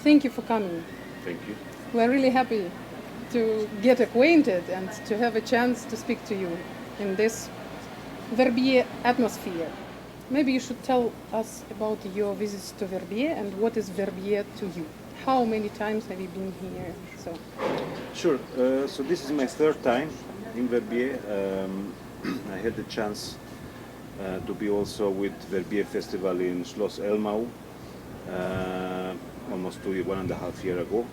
thank you for coming. Thank you. We're really happy to get acquainted and to have a chance to speak to you in this Verbier atmosphere. Maybe you should tell us about your visits to Verbier and what is Verbier to you. How many times have you been here? Sure. So this is my third time in Verbier. I had the chance to be also with Verbier Festival in Schloss Elmau almost 1.5 years ago.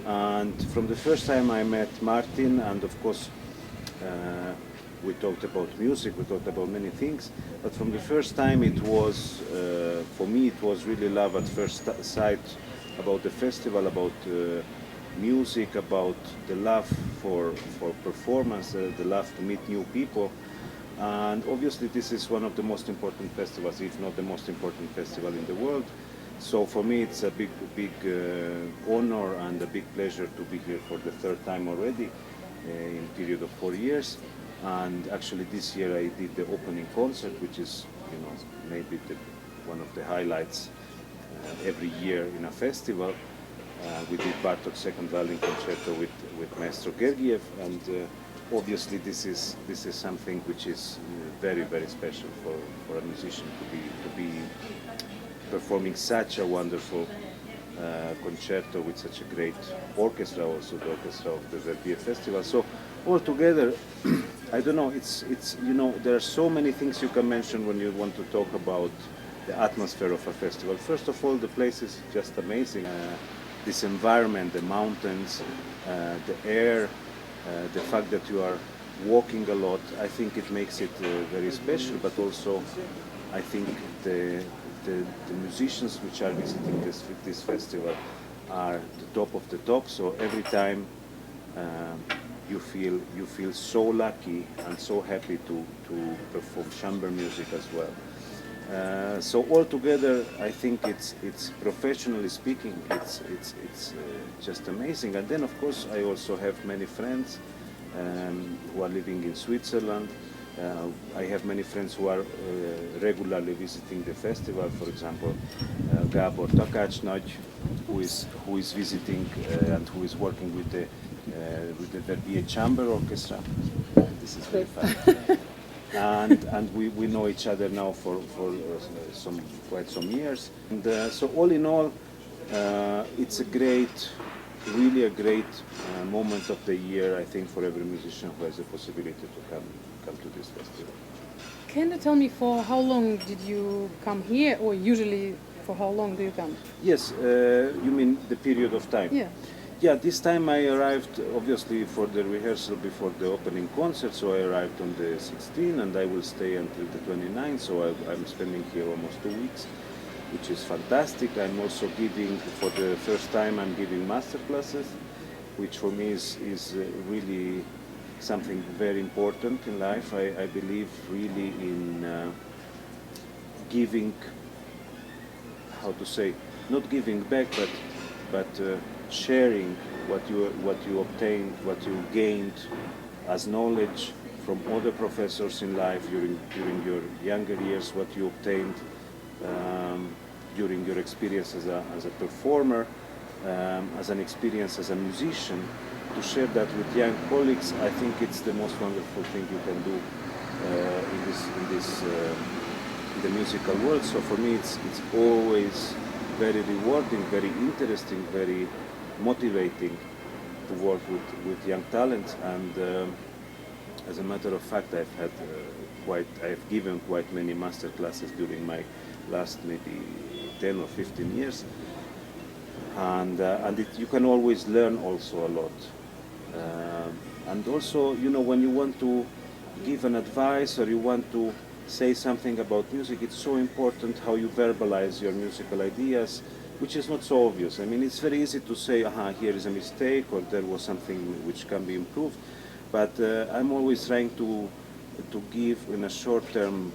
And from the first time I met Martin, and of course we talked about music, we talked about many things, but from the first time it was, for me it was really love at first sight about the festival, about music, about the love for performance, the love to meet new people. And obviously this is one of the most important festivals, if not the most important festival in the world. So for me it's a big honor and a big pleasure to be here for the third time already in a period of 4 years. And actually this year I did the opening concert, which is, maybe one of the highlights every year in a festival. We did Bartok's second violin concerto with Maestro Gergiev, and obviously this is something which is very, very special for a musician to be performing such a wonderful concerto with such a great orchestra, also the orchestra of the Verbier Festival. So altogether, I don't know, it's there are so many things you can mention when you want to talk about the atmosphere of a festival. First of all, the place is just amazing. This environment, the mountains, the air, the fact that you are walking a lot, I think it makes it very special, but also I think the musicians which are visiting this festival are the top of the top, so every time you feel so lucky and so happy to perform chamber music as well. So altogether, I think it's professionally speaking, it's just amazing. And then of course I also have many friends who are living in Switzerland. I have many friends who are regularly visiting the festival. For example, Gabor Takács-Nagy, who is visiting and who is working with the Verbier Chamber Orchestra. This is very fun. And we know each other now for quite some years. And so all in all, it's really a great moment of the year, I think, for every musician who has the possibility to come to this festival. Can you tell me for how long did you come here, or usually for how long do you come? Yes, you mean the period of time? Yeah. Yeah, this time I arrived obviously for the rehearsal before the opening concert, so I arrived on the 16th and I will stay until the 29th, so I'm spending here almost 2 weeks, which is fantastic. I'm also giving, for the first time, I'm giving master classes, which for me is really something very important in life. I believe really in giving, how to say, not giving back, but sharing what you obtained, what you gained as knowledge from other professors in life during your younger years, what you obtained during your experience as a performer, as an experience as a musician, to share that with young colleagues. I think it's the most wonderful thing you can do in the musical world. So for me, it's always very rewarding, very interesting, very motivating to work with young talents. And as a matter of fact, I've given quite many master classes during my last maybe 10 or 15 years. And you can always learn also a lot. And also, when you want to give an advice or you want to say something about music, it's so important how you verbalize your musical ideas, which is not so obvious. I mean, it's very easy to say, here is a mistake, or there was something which can be improved. But I'm always trying to give in a short-term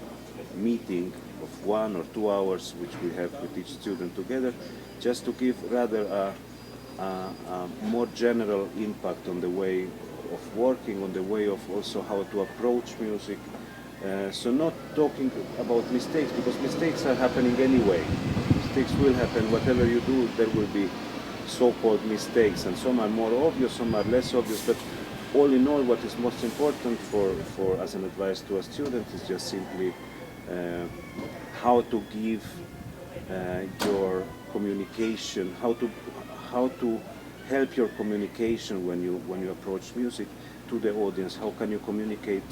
meeting of 1 or 2 hours, which we have with each student together, just to give rather a more general impact on the way of working, on the way of also how to approach music. So not talking about mistakes, because mistakes are happening anyway. Mistakes will happen. Whatever you do, there will be so-called mistakes, and some are more obvious, some are less obvious, but all in all, what is most important for as an advice to a student is just simply how to give your communication, how to help your communication when you approach music to the audience. How can you communicate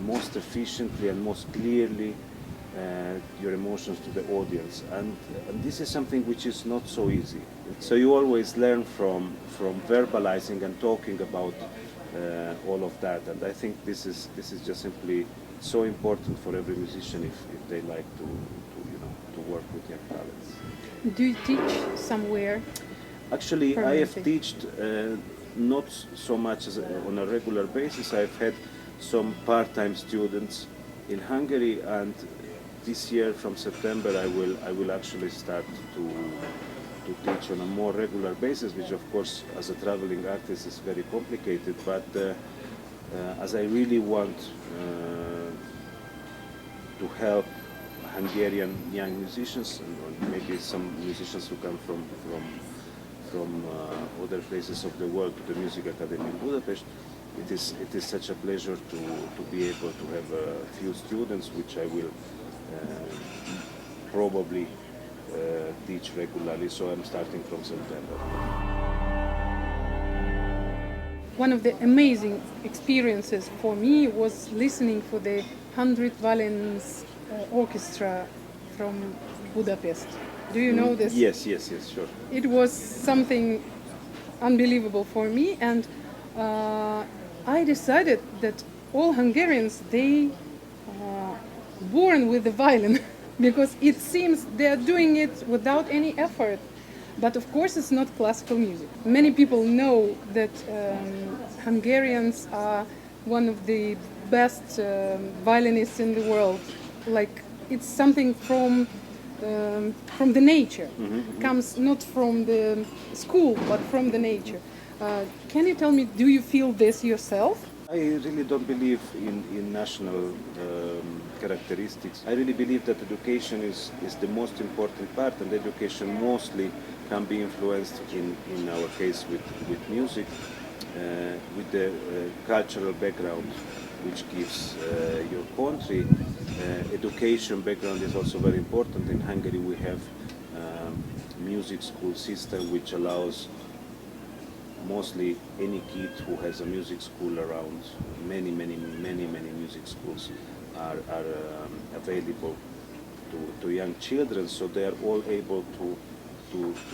most efficiently and most clearly your emotions to the audience? And this is something which is not so easy. So you always learn from verbalizing and talking about all of that. And I think this is just simply so important for every musician if they like to work with young talents. Do you teach somewhere? Actually, I have taught not so much on a regular basis. I've had some part-time students in Hungary, and this year from September I will actually start to teach on a more regular basis, which of course as a traveling artist is very complicated, but as I really want to help Hungarian young musicians and maybe some musicians who come from other places of the world to the Music Academy in Budapest, it is such a pleasure to be able to have a few students which I will probably teach regularly, so I'm starting from September. One of the amazing experiences for me was listening for the 100 Violins orchestra from Budapest. Do you know this? Yes, sure. It was something unbelievable for me, and I decided that all Hungarians, they born with the violin because it seems they are doing it without any effort. But of course it's not classical music. Many people know that Hungarians are one of the best violinists in the world. Like it's something from the nature. Comes not from the school but from the nature. Can you tell me, do you feel this yourself? I really don't believe in national characteristics. I really believe that education is the most important part, and education mostly can be influenced in our case with music, with the cultural background which gives your country. Education background is also very important. In Hungary we have music school system which allows mostly any kid who has a music school around. Many music schools are available to young children, so they are all able to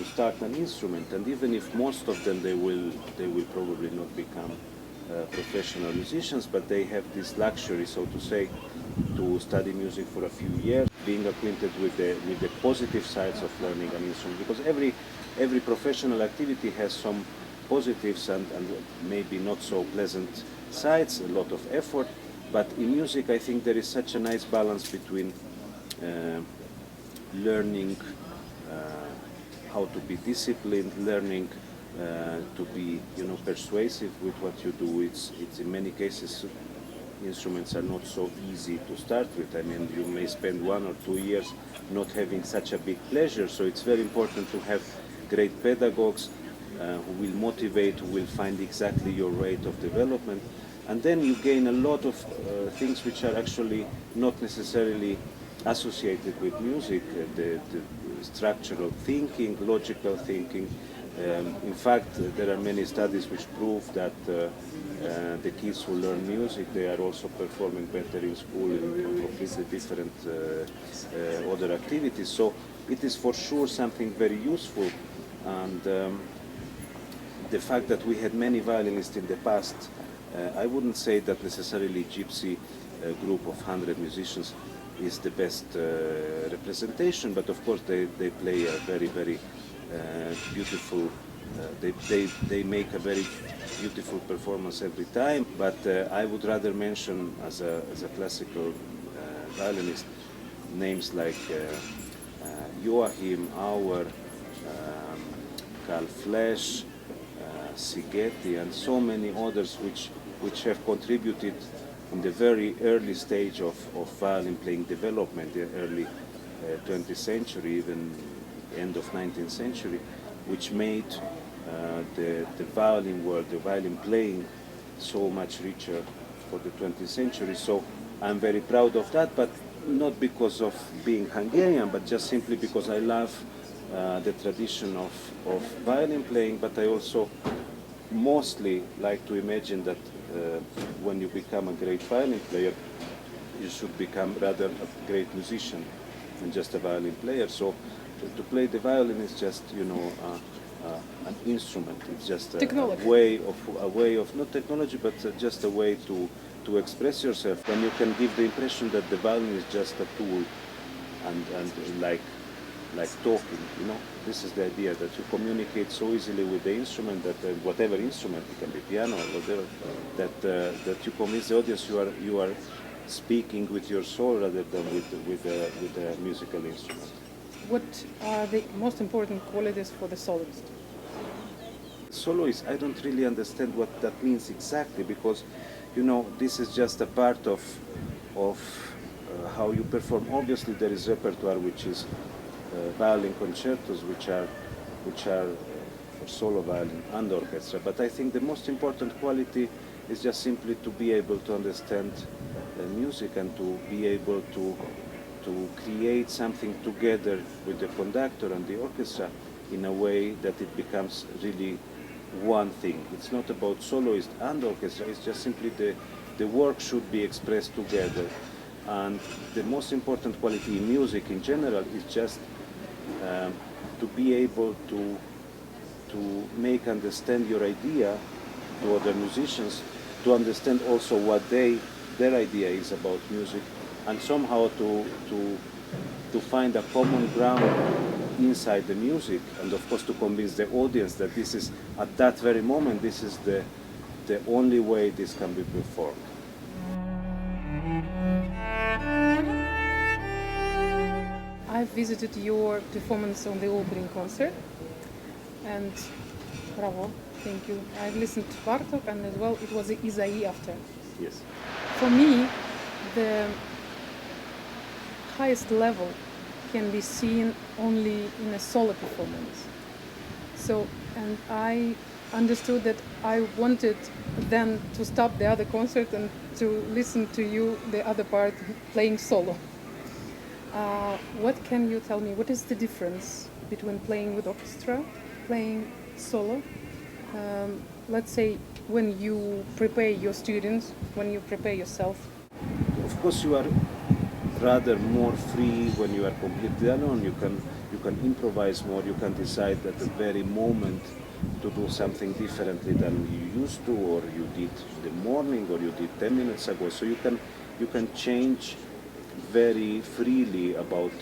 start an instrument, and even if most of them they will probably not become professional musicians, but they have this luxury, so to say, to study music for a few years, being acquainted with the positive sides of learning an instrument, because every professional activity has some positives and maybe not so pleasant sides, a lot of effort, but in music I think there is such a nice balance between learning how to be disciplined, learning to be persuasive with what you do. It's in many cases instruments are not so easy to start with. I mean, you may spend 1 or 2 years not having such a big pleasure, so it's very important to have great pedagogues who will motivate, who will find exactly your rate of development, and then you gain a lot of things which are actually not necessarily associated with music, the structural thinking, logical thinking. In fact, there are many studies which prove that the kids who learn music, they are also performing better in school in completely different other activities. So it is for sure something very useful, and the fact that we had many violinists in the past, I wouldn't say that necessarily Gypsy group of 100 musicians is the best representation, but of course they play a very beautiful, they make a very beautiful performance every time, but I would rather mention as a classical violinist names like Joachim Auer, Carl Flesch, Sigeti, and so many others which have contributed in the very early stage of violin playing development, the early 20th century, even end of 19th century, which made the violin world, the violin playing, so much richer for the 20th century. So I'm very proud of that, but not because of being Hungarian, but just simply because I love the tradition of violin playing, but I also mostly like to imagine that when you become a great violin player, you should become rather a great musician than just a violin player. So to play the violin is just, an instrument. It's just a way of not technology, but just a way to express yourself. When you can give the impression that the violin is just a tool, and like talking, this is the idea that you communicate so easily with the instrument that whatever instrument, it can be piano or whatever, that you convince the audience you are speaking with your soul rather than with a musical instrument. What are the most important qualities for the soloist? Soloist, I don't really understand what that means exactly, because this is just a part of how you perform. Obviously, there is repertoire which is violin concertos, which are for solo violin and orchestra. But I think the most important quality is just simply to be able to understand music and to be able to create something together with the conductor and the orchestra in a way that it becomes really one thing. It's not about soloist and orchestra, it's just simply the work should be expressed together. And the most important quality in music in general is just to be able to make understand your idea to other musicians, to understand also what their idea is about music, and somehow to find a common ground inside the music, and of course to convince the audience that this is, at that very moment, this is the only way this can be performed. I visited your performance on the opening concert, and bravo, thank you. I've listened to Bartok, and as well it was the Izai after. Yes. For me, the highest level can be seen only in a solo performance. So, and I understood that I wanted then to stop the other concert and to listen to you, the other part, playing solo. What can you tell me? What is the difference between playing with orchestra, playing solo? Let's say when you prepare your students, when you prepare yourself. Of course, you are rather more free when you are completely alone. You can improvise more. You can decide at the very moment to do something differently than you used to, or you did the morning, or you did 10 minutes ago. So you can change very freely about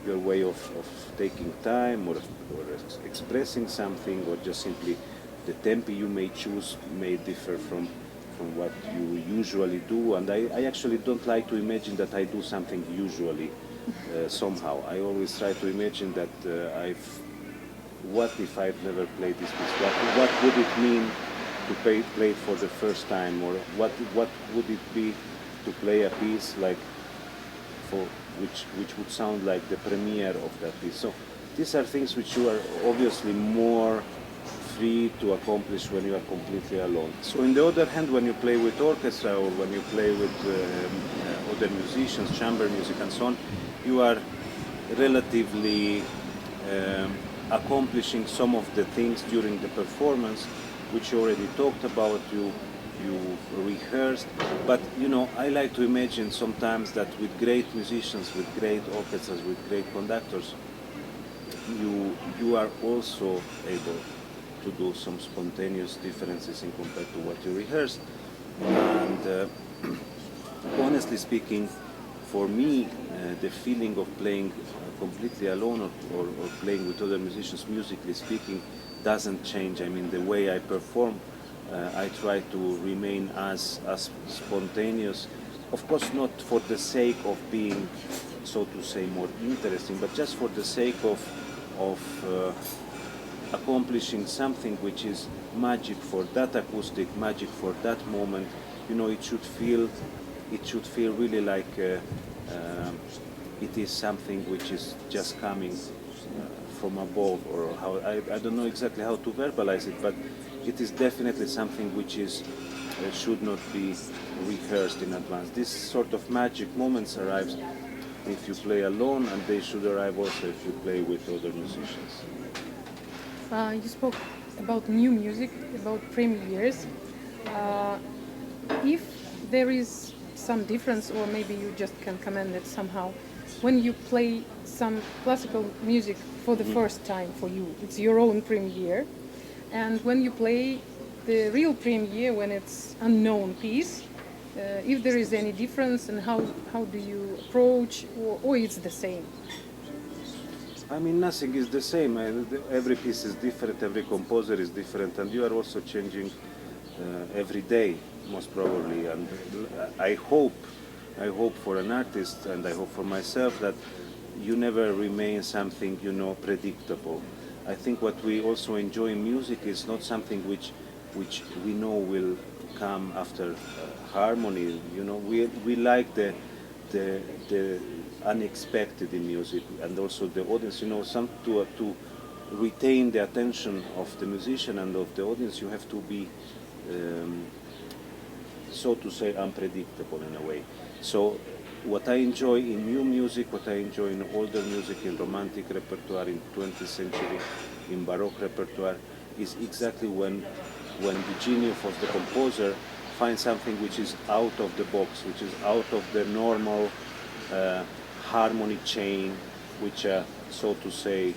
your way of taking time or expressing something, or just simply the tempo you may choose may differ from what you usually do. And I actually don't like to imagine that I do something usually somehow. I always try to imagine that what if I've never played this piece? What would it mean to play it for the first time? Or what would it be to play a piece like which would sound like the premiere of that piece? So these are things which you are obviously more free to accomplish when you are completely alone. So on the other hand, when you play with orchestra or when you play with other musicians, chamber music and so on, you are relatively accomplishing some of the things during the performance which you already talked about, you rehearsed. But I like to imagine sometimes that with great musicians, with great orchestras, with great conductors, you are also able to do some spontaneous differences in compared to what you rehearsed. And honestly speaking, for me, the feeling of playing completely alone or playing with other musicians, musically speaking, doesn't change. I mean, the way I perform, I try to remain as spontaneous. Of course, not for the sake of being, so to say, more interesting, but just for the sake of accomplishing something which is magic for that acoustic, magic for that moment. It should feel really like it is something which is just coming from above, or how I don't know exactly how to verbalize it, but it is definitely something which is should not be rehearsed in advance. This sort of magic moments arrives if you play alone, and they should arrive also if you play with other musicians. You spoke about new music, about premieres. If there is some difference, or maybe you just can comment it somehow, when you play some classical music for the first time for you, it's your own premiere, and when you play the real premiere when it's unknown piece, if there is any difference, and how do you approach, or it's the same? I mean, nothing is the same. Every piece is different, every composer is different, and you are also changing every day, most probably. And I hope for an artist, and I hope for myself, that you never remain something, predictable. I think what we also enjoy in music is not something which we know will come after harmony. We like the unexpected in music, and also the audience. To retain the attention of the musician and of the audience, you have to be, so to say, unpredictable in a way. So what I enjoy in new music, what I enjoy in older music, in romantic repertoire, in 20th century, in Baroque repertoire, is exactly when the genius of the composer finds something which is out of the box, which is out of the normal harmony chain, which so to say,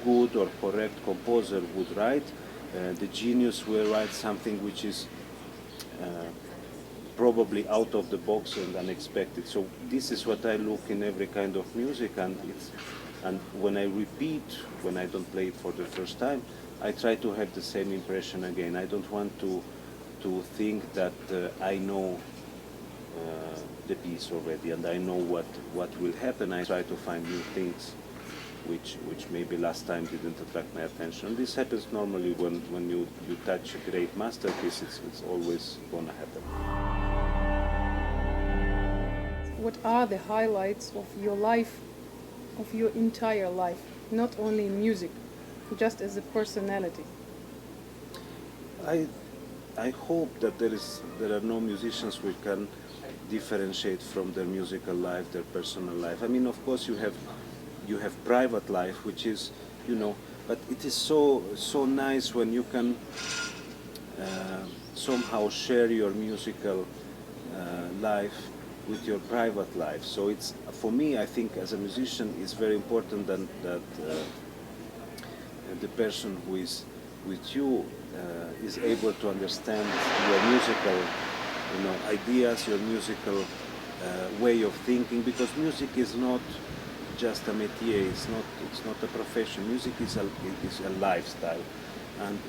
good or correct composer would write. The genius will write something which is probably out of the box and unexpected. So this is what I look in every kind of music, and when I repeat, when I don't play it for the first time, I try to have the same impression again. I don't want to think that I know the piece already and I know what will happen. I try to find new things which maybe last time didn't attract my attention. This happens normally when you touch a great masterpiece. It's always gonna happen. What are the highlights of your life, of your entire life, not only in music, just as a personality? I hope that there are no musicians who can differentiate from their musical life, their personal life. I mean, of course, you have private life, which is, but it is so nice when you can somehow share your musical life with your private life. So it's, for me, I think as a musician, it's very important that the person who is with you is able to understand your musical ideas, your musical way of thinking, because music is not just a métier, it's not a profession. Music is a lifestyle, and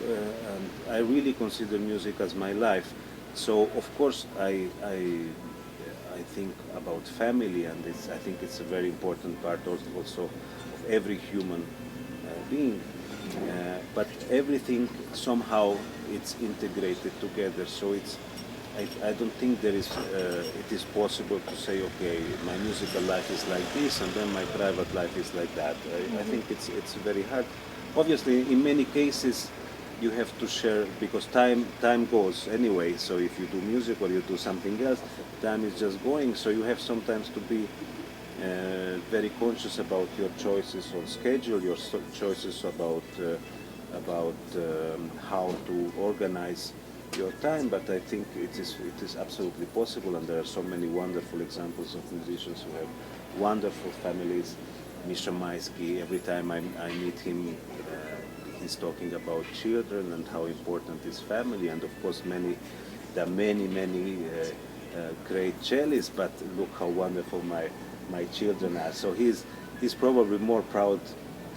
I really consider music as my life. So of course I think about family, and I think it's a very important part also of every human being. But everything somehow it's integrated together. So I don't think it is possible to say, okay, my musical life is like this and then my private life is like that. I think it's very hard. Obviously, in many cases, you have to share, because time goes anyway. So if you do music or you do something else, time is just going. So you have sometimes to be very conscious about your choices on schedule, your choices about how to organize your time. But I think it is absolutely possible, and there are so many wonderful examples of musicians who have wonderful families. Misha Maisky, every time I meet him, he's talking about children and how important is family. And of course, there are many great cellists, but look how wonderful my children are. So he's probably more proud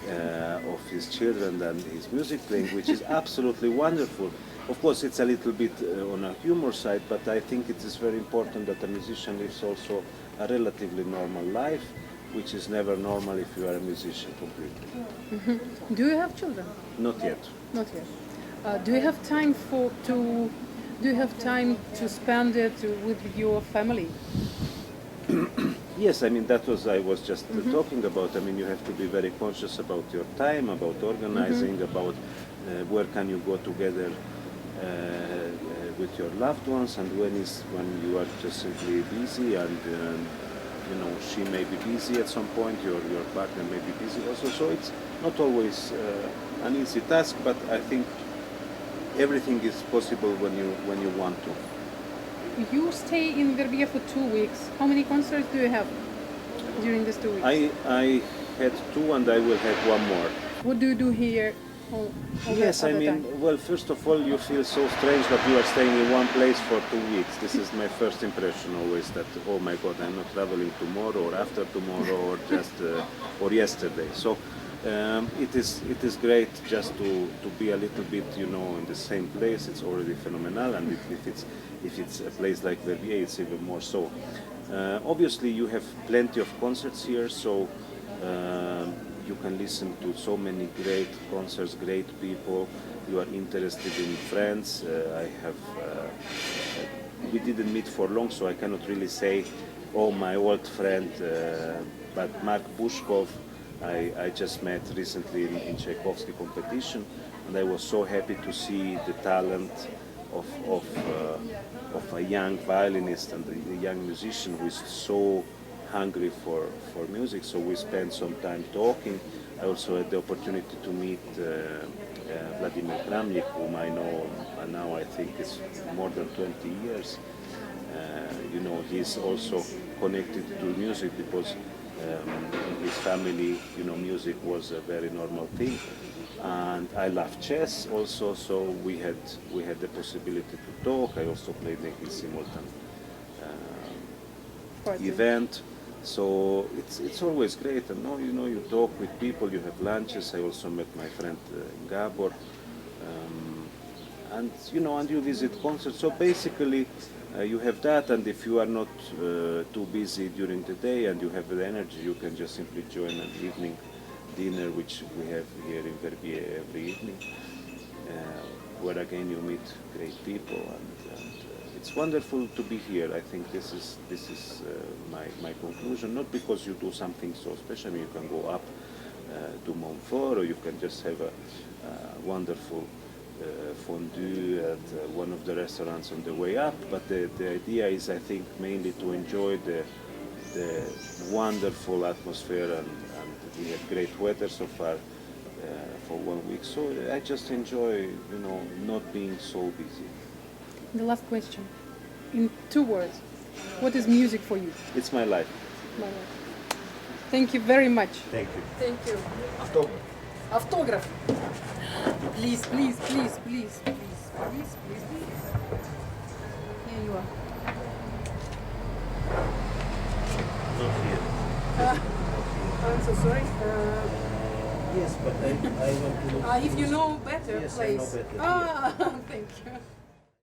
of his children than his music playing, which is absolutely wonderful. Of course, it's a little bit on a humor side, but I think it is very important that a musician lives also a relatively normal life, which is never normal if you are a musician completely. Mm-hmm. Do you have children? Not yet. Not yet. Do you have time to spend it with your family? Yes, I mean I was just talking about. I mean you have to be very conscious about your time, about organizing, about where can you go together with your loved ones, and when you are just simply busy, and you know she may be busy at some point, your partner may be busy also. So it's not always an easy task, but I think everything is possible when you want to. You stay in Verbier for 2 weeks. How many concerts do you have during these 2 weeks? I had 2 and I will have 1 more. What do you do here? Yes, I mean, well, first of all, you feel so strange that you are staying in one place for 2 weeks. This is my first impression always, that, oh my God, I'm not traveling tomorrow or after tomorrow or just or yesterday. So it is great just to be a little bit, you know, in the same place. It's already phenomenal, and if it's a place like Verbier, it's even more so. Obviously, you have plenty of concerts here, so you can listen to so many great concerts, great people. You are interested in friends. We didn't meet for long, so I cannot really say, oh, my old friend, but Mark Bushkov, I just met recently in Tchaikovsky competition, and I was so happy to see the talent of a young violinist and a young musician who is so hungry for music. So we spent some time talking. I also had the opportunity to meet Vladimir Kramnik, whom I know now I think is more than 20 years. You know, he's also connected to music because in his family, you know, music was a very normal thing. And I love chess also, so we had the possibility to talk. I also played in his simultan event. So it's always great, and now you know you talk with people, you have lunches. I also met my friend Gabor, and you know, and you visit concerts. So basically, you have that, and if you are not too busy during the day and you have the energy, you can just simply join an evening dinner, which we have here in Verbier every evening, where again you meet great people, and it's wonderful to be here. I think this is my conclusion. Not because you do something so special. I mean, you can go up to Montfort, or you can just have a wonderful fondue at one of the restaurants on the way up. But the idea is, I think, mainly to enjoy the wonderful atmosphere, and we had great weather so far for 1 week. So I just enjoy, you know, not being so busy. The last question, in 2 words, what is music for you? It's my life. My life. Thank you very much. Thank you. Thank you. Автограф. Please, please, please, please, please, please, please, please. Here you are. Not here. I'm so sorry. Yes, but I want to look. If you know better, Yes, please. I know better. Thank you.